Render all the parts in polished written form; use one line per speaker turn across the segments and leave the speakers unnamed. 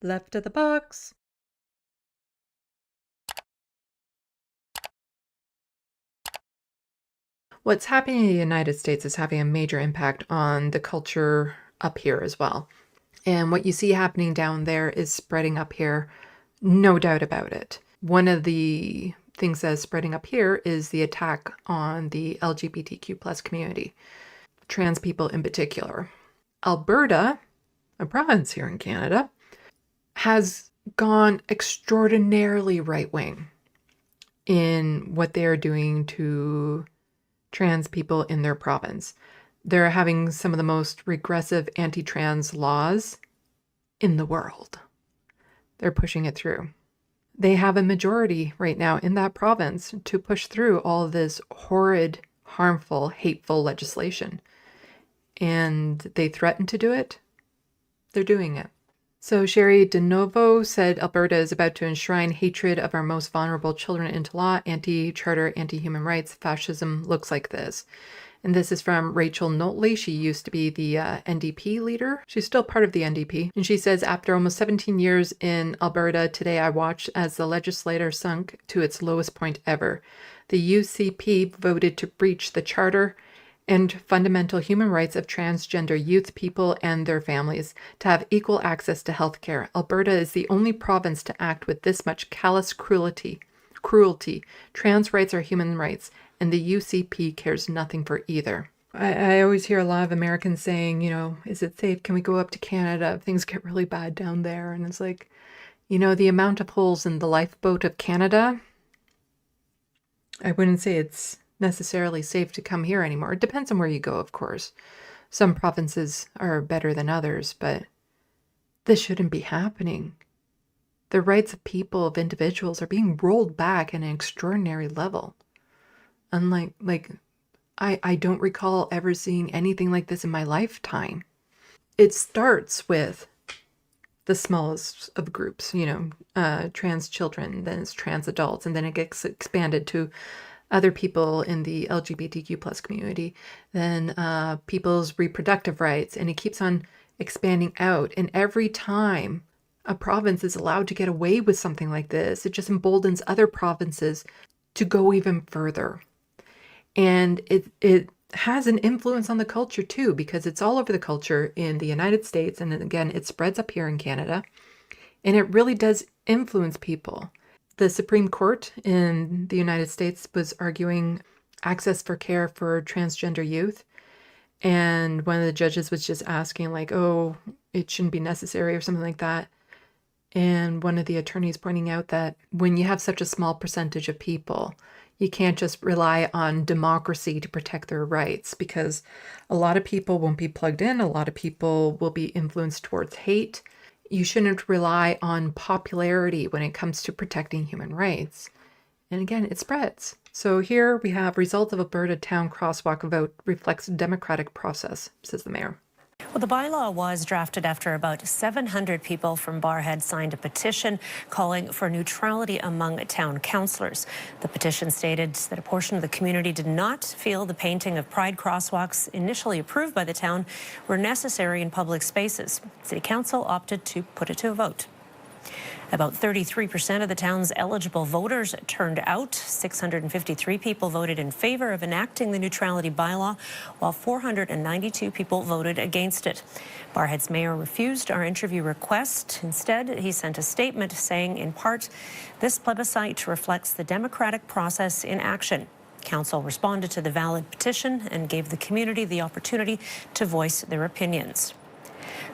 Left of the box. What's happening in the United States is having a major impact on the culture up here as well. And what you see happening down there is spreading up here, no doubt about it. One of the things that is spreading up here is the attack on the LGBTQ plus community, trans people in particular. Alberta, a province here in Canada, has gone extraordinarily right-wing in what they are doing to trans people in their province. They're having some of the most regressive anti-trans laws in the world. They're pushing it through. They have a majority right now in that province to push through all of this horrid, harmful, hateful legislation. And they threaten to do it. They're doing it. So Sherry DeNovo said Alberta is about to enshrine hatred of our most vulnerable children into law. Anti-charter, anti-human rights, fascism looks like this. And this is from Rachel Notley. She used to be the NDP leader. She's still part of the NDP. And she says, after almost 17 years in Alberta, today I watched as the legislature sunk to its lowest point ever. The UCP voted to breach the charter and fundamental human rights of transgender youth people and their families to have equal access to health care. Alberta is the only province to act with this much callous cruelty. Trans rights are human rights, and the UCP cares nothing for either. I always hear a lot of Americans saying, is it safe? Can we go up to Canada if things get really bad down there? And it's like, the amount of holes in the lifeboat of Canada, I wouldn't say it's necessarily safe to come here anymore. It depends on where you go, of course. Some provinces are better than others, but this shouldn't be happening. The rights of people, of individuals, are being rolled back at an extraordinary level. Unlike, I don't recall ever seeing anything like this in my lifetime. It starts with the smallest of groups, trans children, then it's trans adults, and then it gets expanded to other people in the LGBTQ plus community, then people's reproductive rights, and it keeps on expanding out. And every time a province is allowed to get away with something like this, it just emboldens other provinces to go even further. And it has an influence on the culture too, because it's all over the culture in the United States. And then again, it spreads up here in Canada, and it really does influence people. The Supreme Court in the United States was arguing access for care for transgender youth. And one of the judges was just asking oh, it shouldn't be necessary or something like that. And one of the attorneys pointing out that when you have such a small percentage of people, you can't just rely on democracy to protect their rights, because a lot of people won't be plugged in. A lot of people will be influenced towards hate. You shouldn't rely on popularity when it comes to protecting human rights. And again, it spreads. So here we have result of Alberta town crosswalk vote reflects democratic process, says the mayor.
Well, the bylaw was drafted after about 700 people from Barrhead signed a petition calling for neutrality among town councillors. The petition stated that a portion of the community did not feel the painting of pride crosswalks initially approved by the town were necessary in public spaces. City Council opted to put it to a vote. About 33% of the town's eligible voters turned out. 653 people voted in favor of enacting the neutrality bylaw, while 492 people voted against it. Barrhead's mayor refused our interview request. Instead, he sent a statement saying, in part, this plebiscite reflects the democratic process in action. Council responded to the valid petition and gave the community the opportunity to voice their opinions.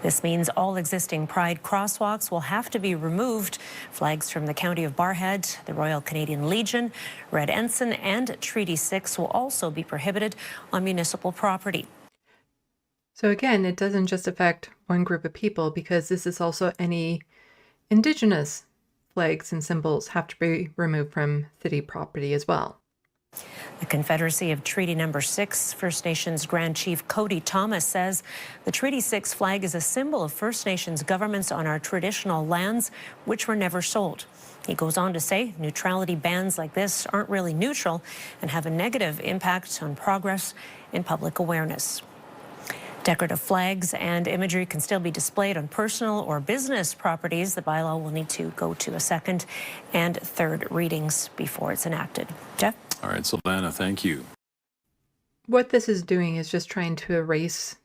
This means all existing pride crosswalks will have to be removed. Flags from the County of Barrhead, the Royal Canadian Legion, Red Ensign, and Treaty 6 will also be prohibited on municipal property.
So again, it doesn't just affect one group of people, because this is also any Indigenous flags and symbols have to be removed from city property as well.
The Confederacy of Treaty Number 6 First Nations Grand Chief Cody Thomas says the Treaty 6 flag is a symbol of First Nations governments on our traditional lands, which were never sold. He goes on to say neutrality bans like this aren't really neutral and have a negative impact on progress in public awareness. Decorative flags and imagery can still be displayed on personal or business properties. The bylaw will need to go to a second and third readings before it's enacted. Jeff?
All right, Sylvana, thank you.
What this is doing is just trying to erase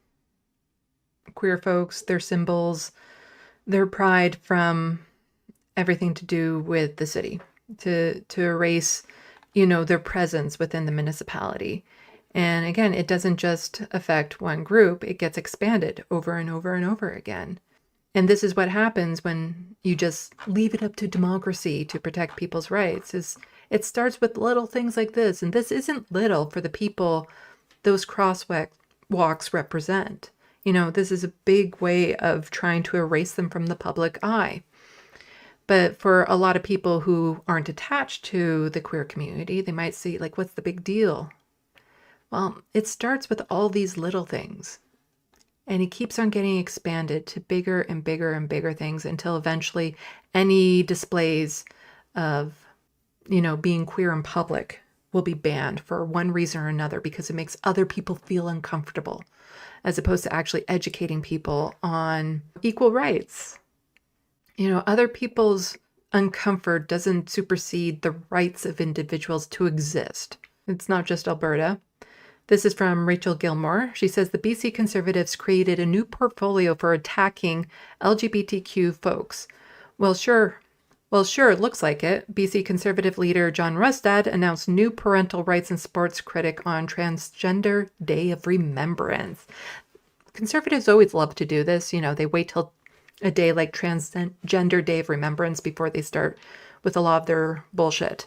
queer folks, their symbols, their pride from everything to do with the city, to erase, their presence within the municipality. And again, it doesn't just affect one group, it gets expanded over and over and over again. And this is what happens when you just leave it up to democracy to protect people's rights. It starts with little things like this, and this isn't little for the people those crosswalks represent. This is a big way of trying to erase them from the public eye. But for a lot of people who aren't attached to the queer community, they might see, like, what's the big deal? Well, it starts with all these little things. And it keeps on getting expanded to bigger and bigger and bigger things until eventually any displays of, being queer in public will be banned for one reason or another because it makes other people feel uncomfortable, as opposed to actually educating people on equal rights. Other people's uncomfort doesn't supersede the rights of individuals to exist. It's not just Alberta. This is from Rachel Gilmore. She says the BC Conservatives created a new portfolio for attacking LGBTQ folks. Well, sure, it looks like it. BC Conservative leader John Rustad announced new parental rights and sports critic on Transgender Day of Remembrance. Conservatives always love to do this. They wait till a day like Transgender Day of Remembrance before they start with a lot of their bullshit.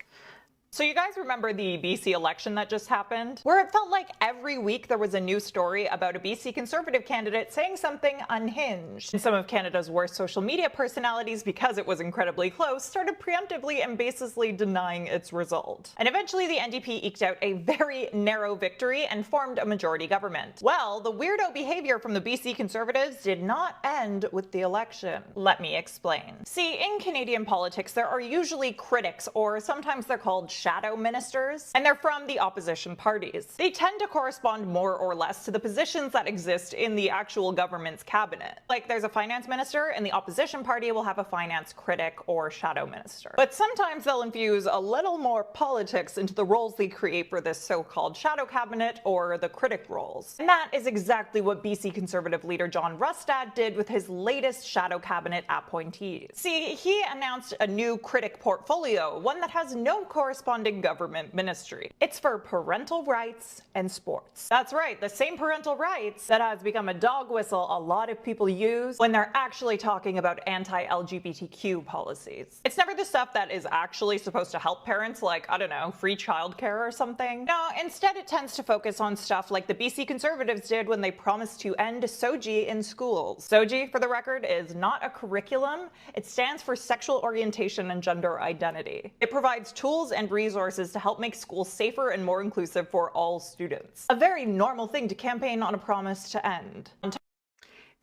So you guys remember the BC election that just happened, where it felt like every week there was a new story about a BC Conservative candidate saying something unhinged. And some of Canada's worst social media personalities, because it was incredibly close, started preemptively and baselessly denying its result. And eventually the NDP eked out a very narrow victory and formed a majority government. Well, the weirdo behavior from the BC Conservatives did not end with the election. Let me explain. See, in Canadian politics, there are usually critics, or sometimes they're called shadow ministers, and they're from the opposition parties. They tend to correspond more or less to the positions that exist in the actual government's cabinet. Like, there's a finance minister, and the opposition party will have a finance critic or shadow minister. But sometimes they'll infuse a little more politics into the roles they create for this so-called shadow cabinet or the critic roles. And that is exactly what BC Conservative leader John Rustad did with his latest shadow cabinet appointees. See, he announced a new critic portfolio, one that has no corresponding government ministry. It's for parental rights and sports. That's right, the same parental rights that has become a dog whistle a lot of people use when they're actually talking about anti-LGBTQ policies. It's never the stuff that is actually supposed to help parents, like, I don't know, free childcare or something. No, instead it tends to focus on stuff like the BC Conservatives did when they promised to end SOGI in schools. SOGI, for the record, is not a curriculum. It stands for sexual orientation and gender identity. It provides tools and resources to help make schools safer and more inclusive for all students. A very normal thing to campaign on a promise to end.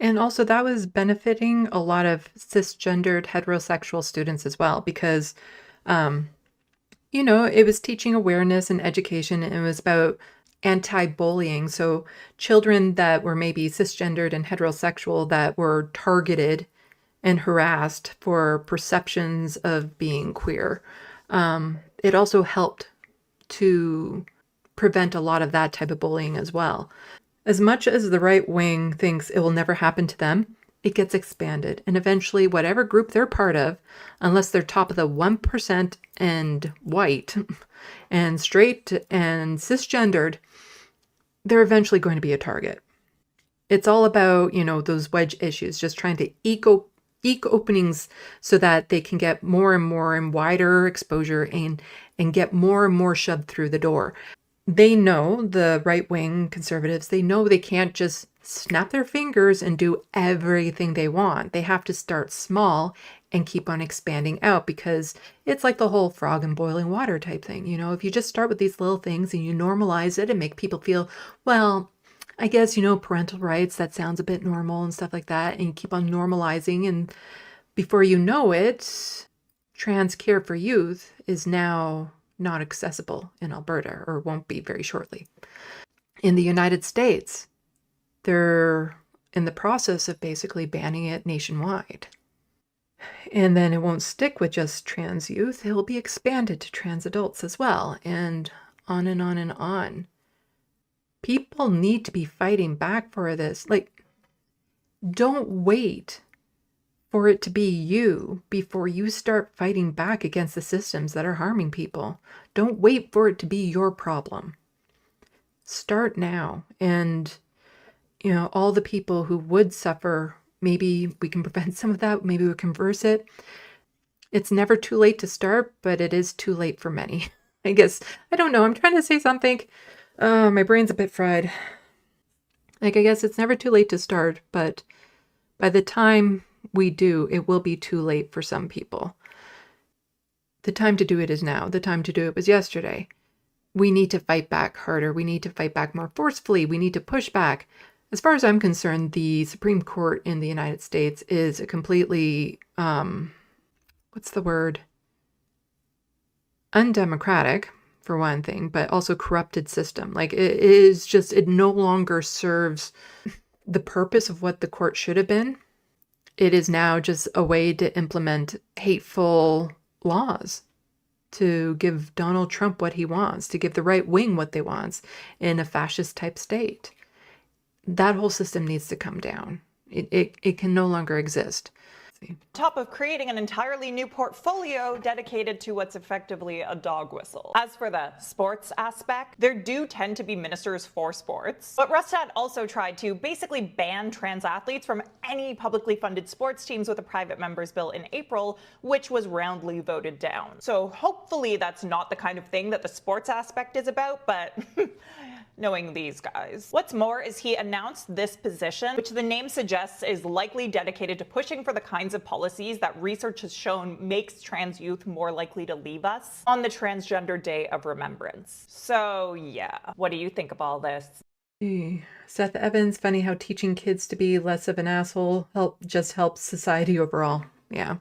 And also that was benefiting a lot of cisgendered heterosexual students as well, because, it was teaching awareness and education, and it was about anti-bullying. So children that were maybe cisgendered and heterosexual that were targeted and harassed for perceptions of being queer. It also helped to prevent a lot of that type of bullying as well. As much as the right wing thinks it will never happen to them, it gets expanded. And eventually, whatever group they're part of, unless they're top of the 1% and white and straight and cisgendered, they're eventually going to be a target. It's all about, those wedge issues, just trying to eke openings so that they can get more and more and wider exposure and get more and more shoved through the door. They know, the right-wing conservatives, they know they can't just snap their fingers and do everything they want. They have to start small and keep on expanding out, because it's like the whole frog in boiling water type thing. If you just start with these little things and you normalize it and make people feel, well, I guess, parental rights, that sounds a bit normal and stuff like that. And you keep on normalizing, and before you know it, trans care for youth is now not accessible in Alberta, or won't be very shortly. In the United States, They're in the process of basically banning it nationwide. And then it won't stick with just trans youth. It'll be expanded to trans adults as well, and on and on and on. People need to be fighting back for this. Like, don't wait for it to be you before you start fighting back against the systems that are harming people. Don't wait for it to be your problem. Start now. And, you know, all the people who would suffer, maybe we can prevent some of that. Maybe we can reverse it. It's never too late to start, but it is too late for many. I guess, I don't know. I'm trying to say something. My brain's a bit fried. Like, I guess it's never too late to start, but by the time we do, it will be too late for some people. The time to do it is now. The time to do it was yesterday. We need to fight back harder. We need to fight back more forcefully. We need to push back. As far as I'm concerned, the Supreme Court in the United States is a completely, what's the word? Undemocratic, for one thing, but also corrupted system. Like, it is just, it no longer serves the purpose of what the court should have been. It is now just a way to implement hateful laws, to give Donald Trump what he wants, to give the right wing what they want in a fascist type state. That whole system needs to come down. It can no longer exist.
Top of creating an entirely new portfolio dedicated to what's effectively a dog whistle. As for the sports aspect, there do tend to be ministers for sports, but Rustad also tried to basically ban trans athletes from any publicly funded sports teams with a private members bill in April, which was roundly voted down. So hopefully that's not the kind of thing that the sports aspect is about, but knowing these guys. What's more is he announced this position, which the name suggests is likely dedicated to pushing for the kinds of policies that research has shown makes trans youth more likely to leave us on the Transgender Day of Remembrance. So yeah, what do you think of all this?
Seth Evans, funny how teaching kids to be less of an asshole just helps society overall. Yeah.